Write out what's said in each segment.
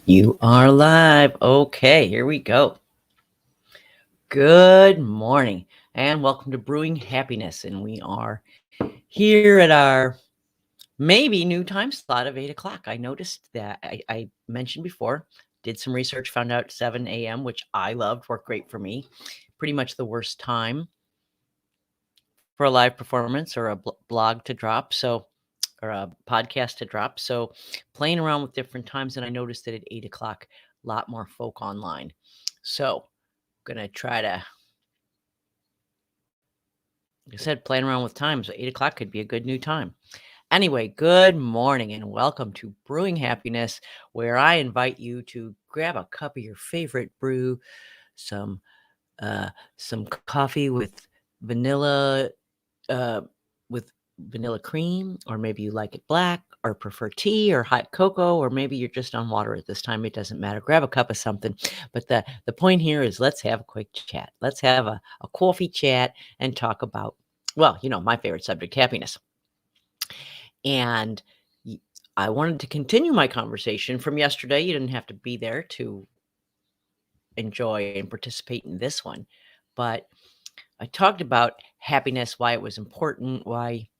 You are live. Okay, here we go. Good morning and welcome to Brewing Happiness. And we are here at our maybe new time slot of 8 o'clock. I noticed that I mentioned before, did some research, found out 7 a.m., which I loved, worked great for me. Pretty much the worst time for a live performance or a blog to drop. Or a podcast to drop. So playing around with different times. And I noticed that at 8 o'clock, a lot more folk online. So I'm going to try to, like I said, playing around with times. 8 o'clock could be a good new time. Anyway, good morning and welcome to Brewing Happiness, where I invite you to grab a cup of your favorite brew, some coffee uh, with vanilla cream, or maybe you like it black, or prefer tea or hot cocoa, or maybe you're just on water at this time. It doesn't matter. Grab a cup of something. But the point here is let's have a quick chat. Let's have a coffee chat and talk about, well, my favorite subject, happiness. And I wanted to continue my conversation from yesterday. You didn't have to be there to enjoy and participate in this one. But I talked about happiness, why it was important, why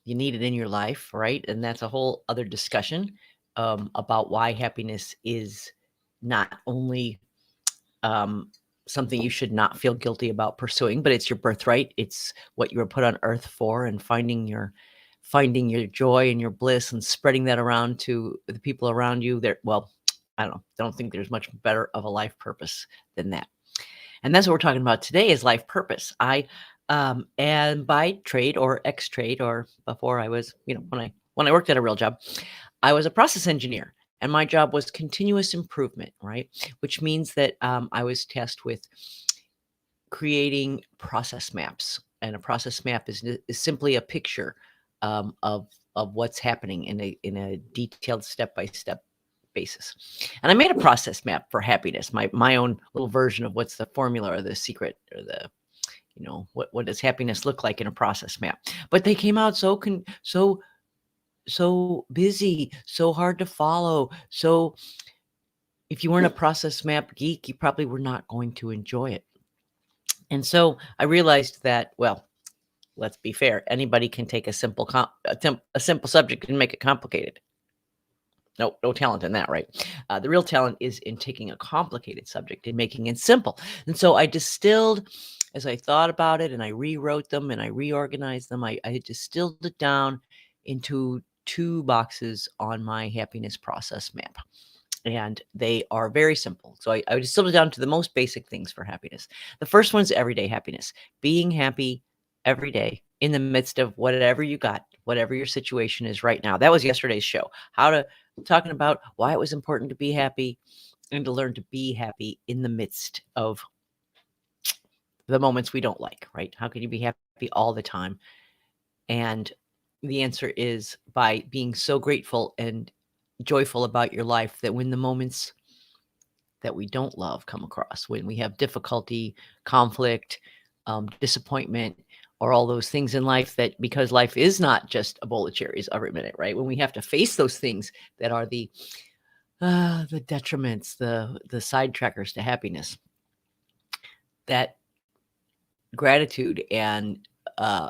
you need it in your life, right? And that's a whole other discussion about why happiness is not only something you should not feel guilty about pursuing, but it's your birthright. It's what you were put on earth for, and finding your joy and your bliss and spreading that around to the people around you. Well, I don't think there's much better of a life purpose than that. And that's what we're talking about today is life purpose. And by trade or ex-trade, or before I was, when I worked at a real job, I was a process engineer, and my job was continuous improvement, right? Which means that I was tasked with creating process maps, and a process map is simply a picture of what's happening in a detailed step-by-step basis. And I made a process map for happiness, my own little version of what's the formula or the secret or the what does happiness look like in a process map. But they came out so busy, so hard to follow. So if you weren't a process map geek, you probably were not going to enjoy it. And so I realized that, well, let's be fair, anybody can take a simple subject and make it complicated. No talent in that, right? The real talent is in taking a complicated subject and making it simple. And so I distilled, as I thought about it, and I rewrote them and I reorganized them. I distilled it down into 2 boxes on my happiness process map. And they are very simple. So I distilled it down to the most basic things for happiness. The first one's everyday happiness, being happy every day in the midst of whatever you got, whatever your situation is right now. That was yesterday's show. Talking about why it was important to be happy and to learn to be happy in the midst of the moments we don't like, right? How can you be happy all the time? And the answer is by being so grateful and joyful about your life that when the moments that we don't love come across, when we have difficulty, conflict, disappointment, or all those things in life, that because life is not just a bowl of cherries every minute, right? When we have to face those things that are the detriments, the sidetrackers to happiness, that gratitude and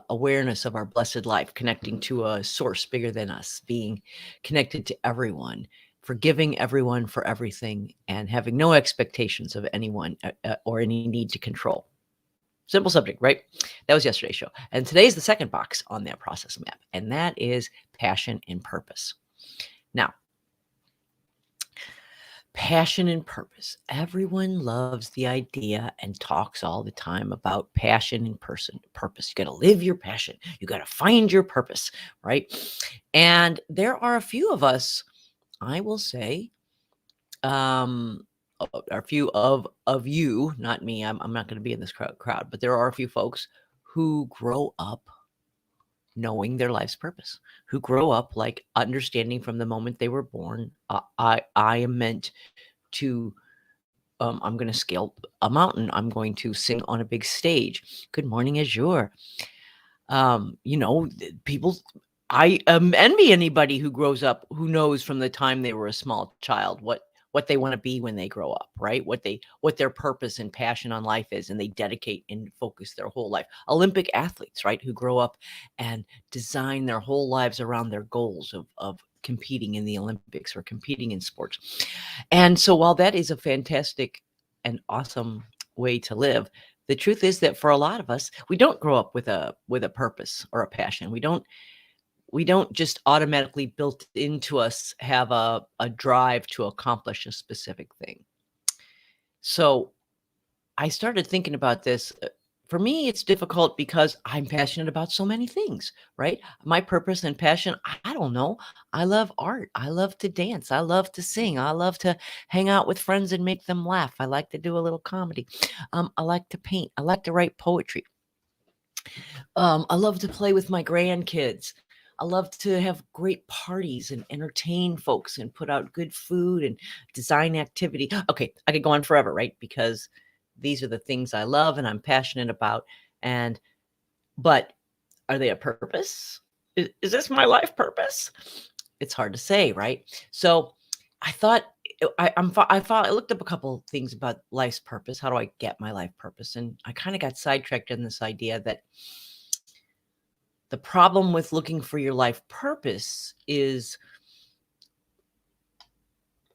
awareness of our blessed life, connecting to a source bigger than us, being connected to everyone, forgiving everyone for everything, and having no expectations of anyone or any need to control. Simple subject, right? That was yesterday's show. And today's the second box on that process map, and that is passion and purpose. Now, passion and purpose. Everyone loves the idea and talks all the time about passion and purpose. You got to live your passion. You got to find your purpose, right? And there are a few of us, I will say, a few of you, not me. I'm not going to be in this crowd, but there are a few folks who grow up knowing their life's purpose, who grow up like understanding from the moment they were born, I am meant to, I'm going to scale a mountain. I'm going to sing on a big stage. Good morning, Azure. People, I envy anybody who grows up who knows from the time they were a small child what they want to be when they grow up, right? What their purpose and passion on life is, and they dedicate and focus their whole life. Olympic athletes, right, who grow up and design their whole lives around their goals of competing in the Olympics or competing in sports. And so while that is a fantastic and awesome way to live, the truth is that for a lot of us, we don't grow up with a purpose or a passion. We don't just automatically built into us have a drive to accomplish a specific thing. So I started thinking about this. For me, it's difficult because I'm passionate about so many things, right? My purpose and passion, I don't know. I love art. I love to dance. I love to sing. I love to hang out with friends and make them laugh. I like to do a little comedy. I like to paint. I like to write poetry. I love to play with my grandkids. I love to have great parties and entertain folks and put out good food and design activity. Okay, I could go on forever, right? Because these are the things I love and I'm passionate about. And but are they a purpose? Is this my life purpose? It's hard to say, right? So I thought I looked up a couple things about life's purpose. How do I get my life purpose? And I kind of got sidetracked in this idea that the problem with looking for your life purpose is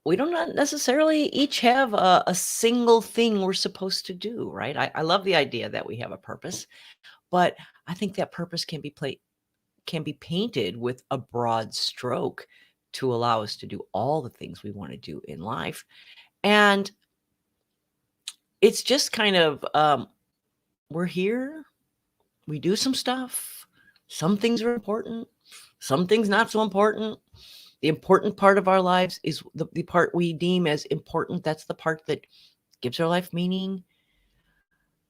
we don't not necessarily each have a single thing we're supposed to do, right? I love the idea that we have a purpose, but I think that purpose can be painted with a broad stroke to allow us to do all the things we want to do in life. And it's just kind of we're here, we do some stuff. Some things are important, some things not so important. The important part of our lives is the part we deem as important. That's the part that gives our life meaning.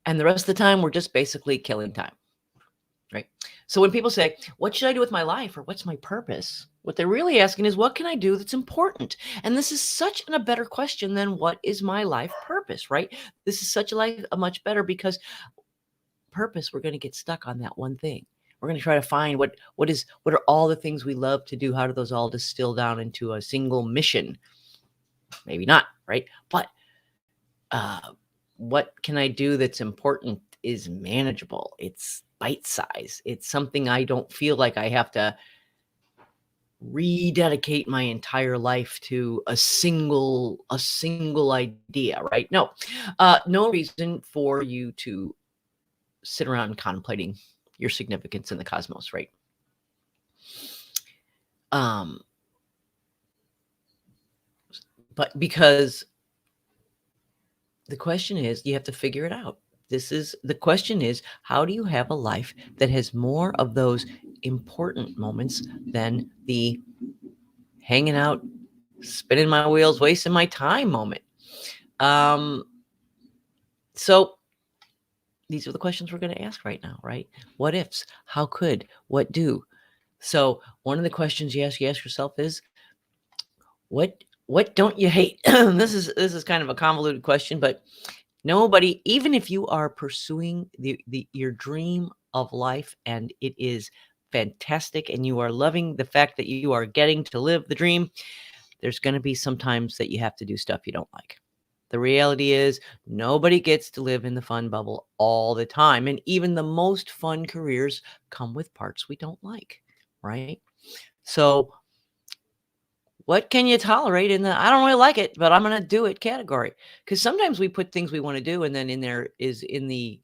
And the rest of the time, we're just basically killing time, right? So when people say, what should I do with my life or what's my purpose? What they're really asking is, what can I do that's important? And this is such a better question than what is my life purpose, right? This is such a much better because purpose, we're going to get stuck on that one thing. We're going to try to find what are all the things we love to do? How do those all distill down into a single mission? Maybe not, right? But what can I do that's important is manageable. It's bite size. It's something I don't feel like I have to rededicate my entire life to a single idea, right? No reason for you to sit around contemplating your significance in the cosmos, right? But because the question is, you have to figure it out. The question is, how do you have a life that has more of those important moments than the hanging out, spinning my wheels, wasting my time moment? So these are the questions we're going to ask right now, right? What ifs? How could? What do? So one of the questions you ask yourself is, what don't you hate? This is kind of a convoluted question, but nobody, even if you are pursuing your dream of life and it is fantastic and you are loving the fact that you are getting to live the dream, there's going to be some times that you have to do stuff you don't like. The reality is nobody gets to live in the fun bubble all the time. And even the most fun careers come with parts we don't like, right? So what can you tolerate in the I don't really like it, but I'm going to do it category? Because sometimes we put things we want to do, and then in there is in the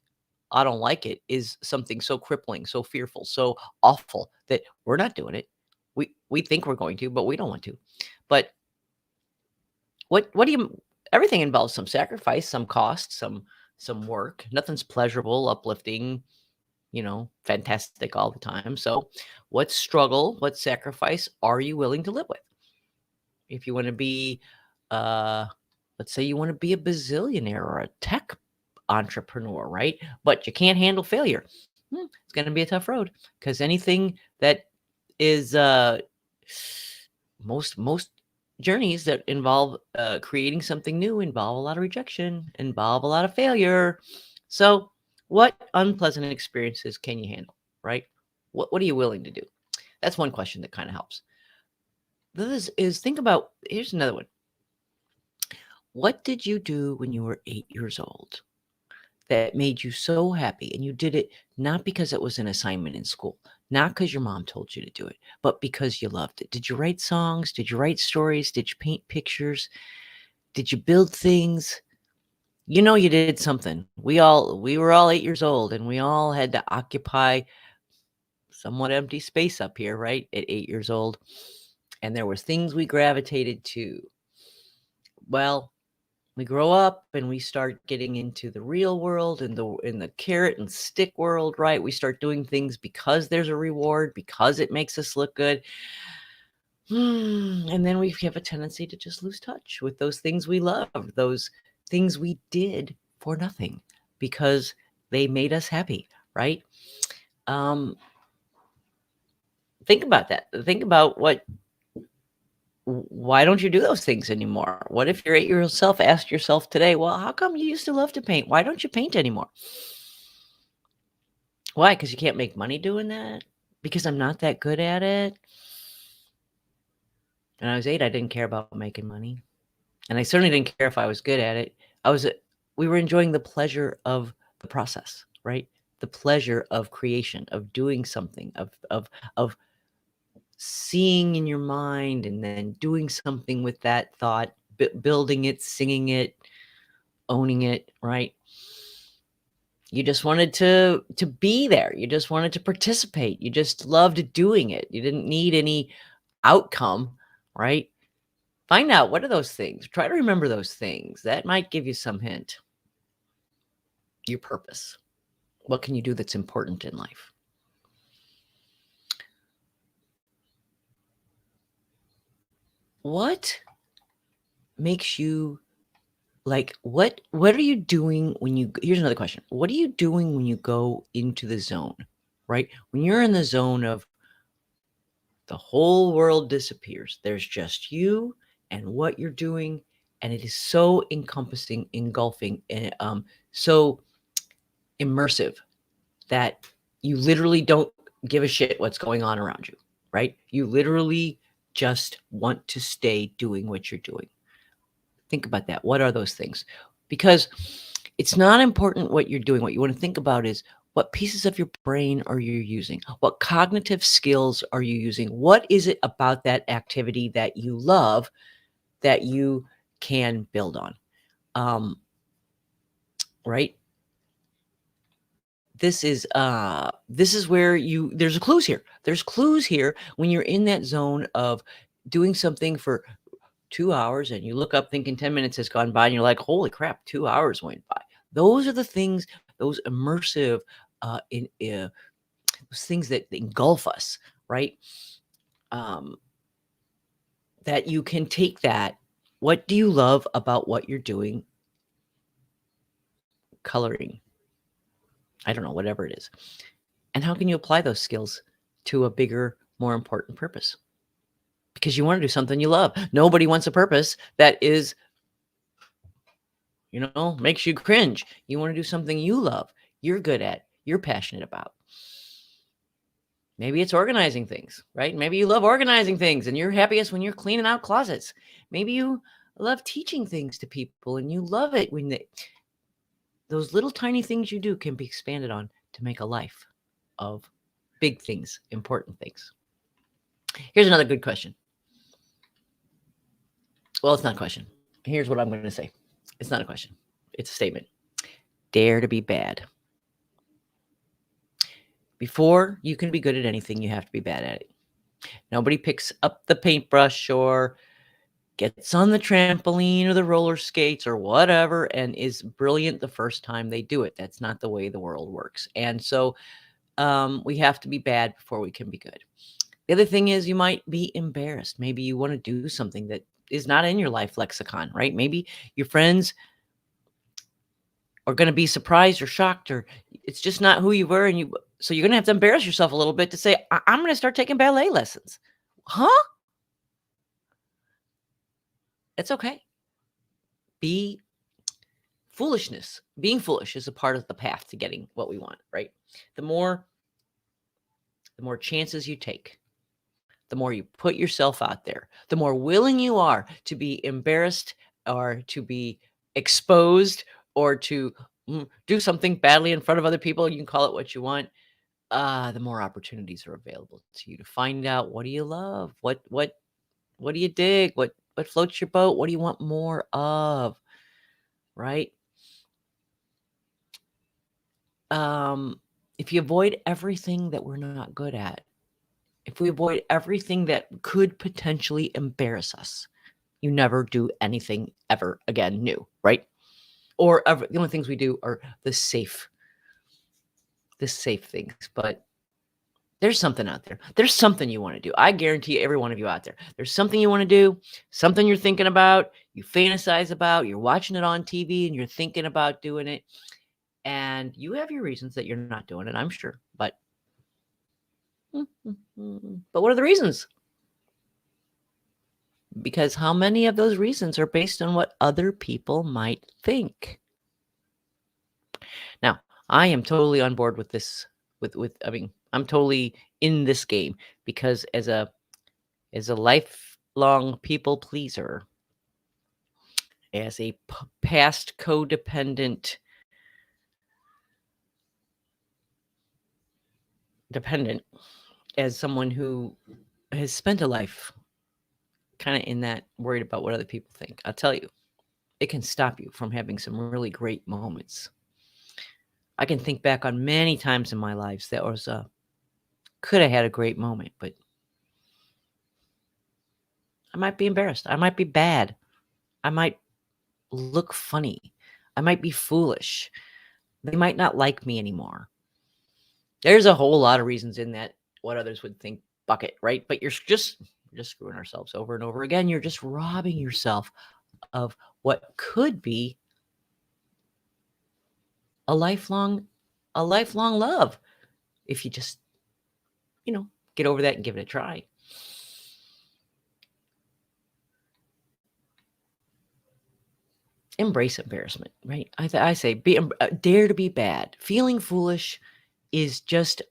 I don't like it is something so crippling, so fearful, so awful that we're not doing it. We think we're going to, but we don't want to. But what do you everything involves some sacrifice, some cost, some work. Nothing's pleasurable, uplifting, fantastic all the time. So what struggle, what sacrifice are you willing to live with? If you want to be, let's say you want to be a bazillionaire or a tech entrepreneur, right? But you can't handle failure. It's going to be a tough road because anything that is most journeys that involve creating something new involve a lot of rejection, involve a lot of failure. So what unpleasant experiences can you handle, right? What are you willing to do? That's one question that kind of helps. This is think about, here's another one. What did you do when you were 8 years old that made you so happy? And you did it not because it was an assignment in school, not because your mom told you to do it, but because you loved it. Did you write songs? Did you write stories? Did you paint pictures? Did you build things? You know you did something. We were all 8 years old, and we all had to occupy somewhat empty space up here, right? At 8 years old. And there was things we gravitated to. Well, we grow up and we start getting into the real world and in the carrot and stick world, right? We start doing things because there's a reward, because it makes us look good. And then we have a tendency to just lose touch with those things we love, those things we did for nothing because they made us happy, right? Think about that. Think about why don't you do those things anymore? What if your 8-year-old self asked yourself today, well, how come you used to love to paint? Why don't you paint anymore? Why? Because you can't make money doing that? Because I'm not that good at it? When I was 8, I didn't care about making money. And I certainly didn't care if I was good at it. We were enjoying the pleasure of the process, right? The pleasure of creation, of doing something, of seeing in your mind and then doing something with that thought, building it, singing it, owning it, right? You just wanted to be there. You just wanted to participate. You just loved doing it. You didn't need any outcome, right? Find out, what are those things? Try to remember those things. That might give you some hint. Your purpose. What can you do that's important in life? What makes you what are you doing when you, here's another question. What are you doing when you go into the zone, right? When you're in the zone of the whole world disappears, there's just you and what you're doing, and it is so encompassing, engulfing, and so immersive that you literally don't give a shit what's going on around you, right? You literally just want to stay doing what you're doing. Think about that. What are those things? Because it's not important what you're doing. What you want to think about is, what pieces of your brain are you using? What cognitive skills are you using? What is it about that activity that you love that you can build on? Right? This is where there's clues here. There's clues here when you're in that zone of doing something for 2 hours and you look up thinking 10 minutes has gone by and you're like, holy crap, 2 hours went by. Those are the things, those immersive, those things that engulf us, right? That you can take that. What do you love about what you're doing? Coloring. I don't know, whatever it is. And how can you apply those skills to a bigger, more important purpose? Because you want to do something you love. Nobody wants a purpose that is, makes you cringe. You want to do something you love, you're good at, you're passionate about. Maybe it's organizing things, right? Maybe you love organizing things and you're happiest when you're cleaning out closets. Maybe you love teaching things to people and you love it when those little tiny things you do can be expanded on to make a life of big things, important things. Here's another good question. Well, it's not a question. Here's what I'm going to say. It's not a question. It's a statement. Dare to be bad. Before you can be good at anything, you have to be bad at it. Nobody picks up the paintbrush or gets on the trampoline or the roller skates or whatever and is brilliant the first time they do it. That's not the way the world works. And so we have to be bad before we can be good. The other thing is, you might be embarrassed. Maybe you want to do something that is not in your life lexicon, right? Maybe your friends are going to be surprised or shocked, or it's just not who you were. So you're going to have to embarrass yourself a little bit to say, I'm going to start taking ballet lessons. Huh? It's okay. Being foolish is a part of the path to getting what we want, right? The more chances you take, the more you put yourself out there, the more willing you are to be embarrassed or to be exposed or to do something badly in front of other people. You can call it what you want. The more opportunities are available to you to find out, what do you love? What do you dig? What floats your boat? What do you want more of? Right? If you avoid everything that we're not good at, if we avoid everything that could potentially embarrass us, you never do anything ever again new, right? Or the only things we do are the safe things. But there's something out there. There's something you want to do. I guarantee every one of you out there, there's something you want to do, something you're thinking about, you fantasize about, you're watching it on TV and you're thinking about doing it. And you have your reasons that you're not doing it, I'm sure. But what are the reasons? Because how many of those reasons are based on what other people might think? Now, I am totally on board with this. I'm totally in this game because as a lifelong people pleaser, as a past codependent dependent, as someone who has spent a life kind of in that worried about what other people think, I'll tell you, it can stop you from having some really great moments. I can think back on many times in my life that was could have had a great moment, but I might be embarrassed. I might be bad. I might look funny. I might be foolish. They might not like me anymore. There's a whole lot of reasons in that what others would think bucket, right? But we're just screwing ourselves over and over again. You're just robbing yourself of what could be a lifelong love if you just, get over that and give it a try. Embrace embarrassment, right? I say dare to be bad. Feeling foolish is just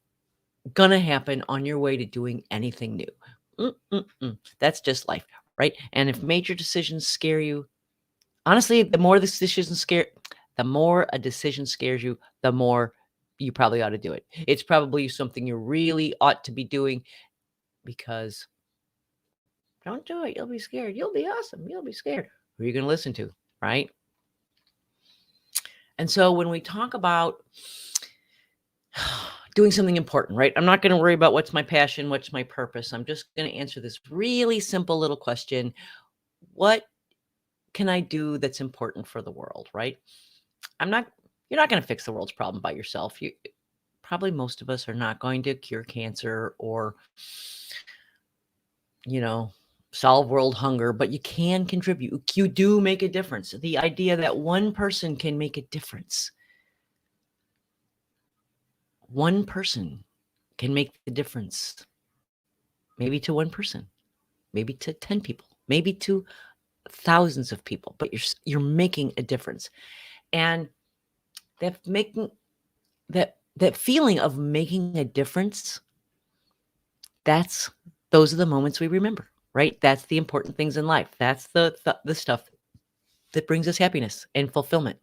gonna happen on your way to doing anything new. That's just life, right? And if major decisions scare you, honestly, the more a decision scares you, the more you probably ought to do it. It's probably something you really ought to be doing, because don't do it. You'll be scared. You'll be awesome. You'll be scared. Who are you going to listen to, right? And so when we talk about doing something important, right? I'm not going to worry about what's my passion, what's my purpose. I'm just going to answer this really simple little question. What can I do that's important for the world, right? You're not going to fix the world's problem by yourself. Probably most of us are not going to cure cancer or, solve world hunger, but you can contribute. You do make a difference. The idea that one person can make a difference. One person can make the difference. Maybe to one person, maybe to 10 people, maybe to thousands of people, but you're making a difference. And that feeling of making a difference, those are the moments we remember, right? That's the important things in life. That's the stuff that brings us happiness and fulfillment.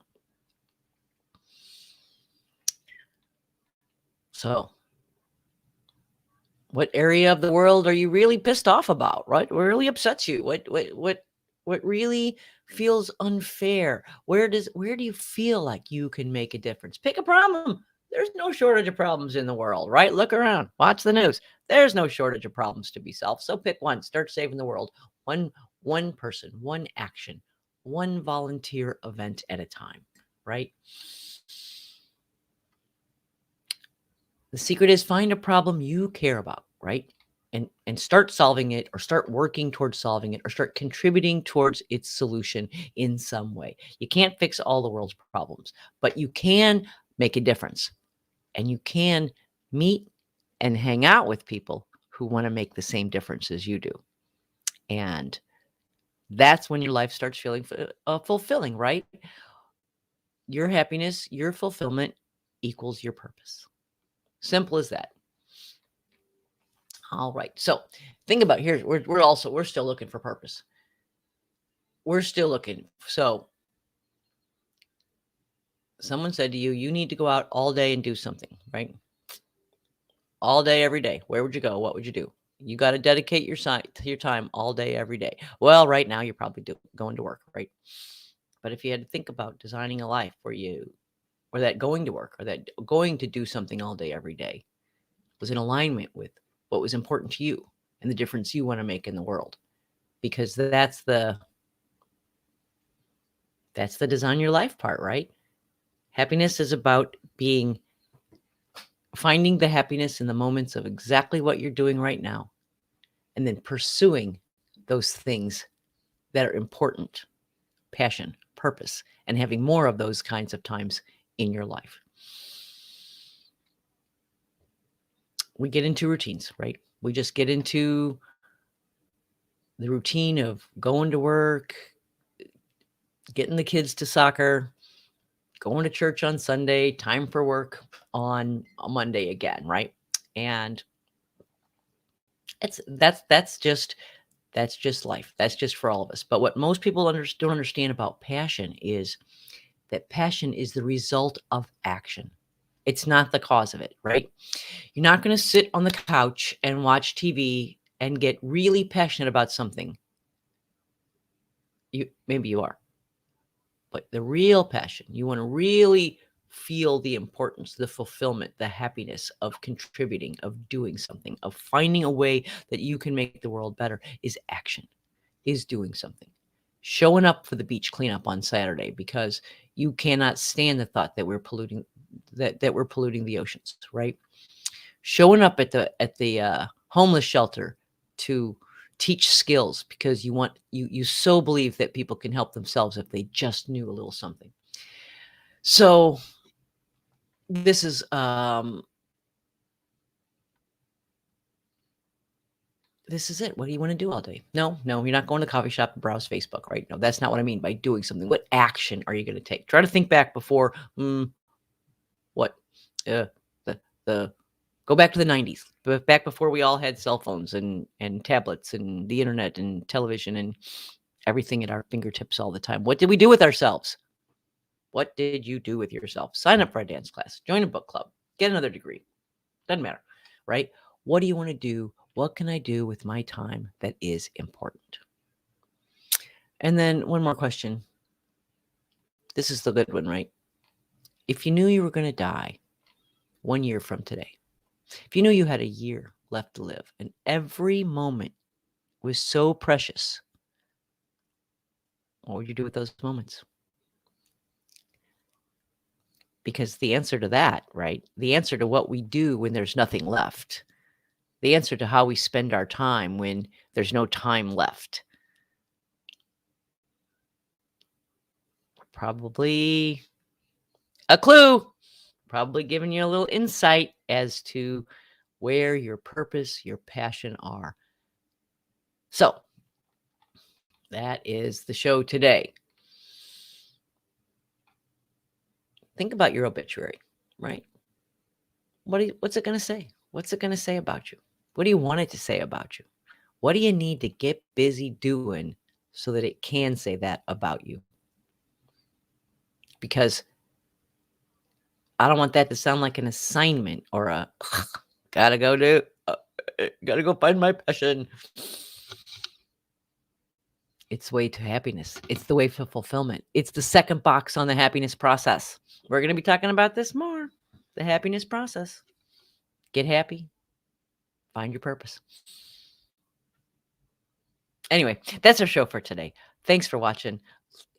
So, what area of the world are you really pissed off about, right? What really upsets you? What really feels unfair? Where do you feel like you can make a difference? Pick a problem. There's no shortage of problems in the world, right? Look around, watch the news. There's no shortage of problems to be solved. So pick one, start saving the world. One person, one action, one volunteer event at a time, right? The secret is find a problem you care about, right? And start solving it, or start working towards solving it, or start contributing towards its solution in some way. You can't fix all the world's problems, but you can make a difference. And you can meet and hang out with people who want to make the same difference as you do. And that's when your life starts feeling fulfilling, right? Your happiness, your fulfillment equals your purpose. Simple as that. All right. So think about here. We're still looking for purpose. We're still looking. So someone said to you, you need to go out all day and do something, right? All day, every day. Where would you go? What would you do? You got to dedicate your time all day, every day. Well, right now you're probably going to work, right? But if you had to think about designing a life where or that going to work, or that going to do something all day, every day was in alignment with what was important to you and the difference you want to make in the world, because that's the design your life part, right? Happiness is about finding the happiness in the moments of exactly what you're doing right now, and then pursuing those things that are important, passion, purpose, and having more of those kinds of times in your life. We get into routines, right? We just get into the routine of going to work, getting the kids to soccer, going to church on Sunday, time for work on a Monday again, right? And that's just life. That's just for all of us. But what most people don't understand about passion is that passion is the result of action. It's not the cause of it, right? You're not going to sit on the couch and watch TV and get really passionate about something. Maybe you are. But the real passion, you want to really feel the importance, the fulfillment, the happiness of contributing, of doing something, of finding a way that you can make the world better, is action, is doing something. Showing up for the beach cleanup on Saturday because you cannot stand the thought that we're polluting the oceans, right? Showing up at the homeless shelter to teach skills because you so believe that people can help themselves if they just knew a little something. So this is it. What do you want to do all day? No, you're not going to the coffee shop and browse Facebook, right? No, that's not what I mean by doing something. What action are you going to take? Try to think back before what the go back to the 90s, back before we all had cell phones and tablets and the internet and television and everything at our fingertips all the time. What did we do with ourselves? What did you do with yourself? Sign up for a dance class, join a book club, get another degree. Doesn't matter, right? What do you want to do? What can I do with my time that is important? And then one more question. This is the good one, right? If you knew you were going to die 1 year from today, if you knew you had a year left to live and every moment was so precious, what would you do with those moments? Because the answer to that, right? The answer to what we do when there's nothing left, the answer to how we spend our time when there's no time left, probably a clue, probably giving you a little insight as to where your purpose, your passion are. So that is the show today. Think about your obituary, right? What's it going to say? What's it going to say about you? What do you want it to say about you? What do you need to get busy doing so that it can say that about you? Because I don't want that to sound like an assignment or a gotta go find my passion. It's the way to happiness. It's the way to fulfillment. It's the second box on the happiness process. We're going to be talking about this more. The happiness process. Get happy. Find your purpose. Anyway, that's our show for today. Thanks for watching.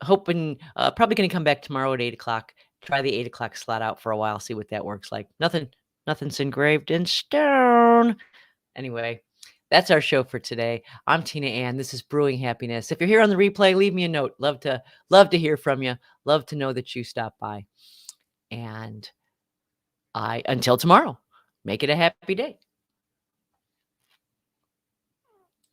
Hoping, probably going to come back tomorrow at 8 o'clock. Try the 8 o'clock slot out for a while. See what that works like. Nothing's engraved in stone. Anyway, that's our show for today. I'm Tina Ann. This is Brewing Happiness. If you're here on the replay, leave me a note. Love to hear from you. Love to know that you stopped by. And until tomorrow, make it a happy day.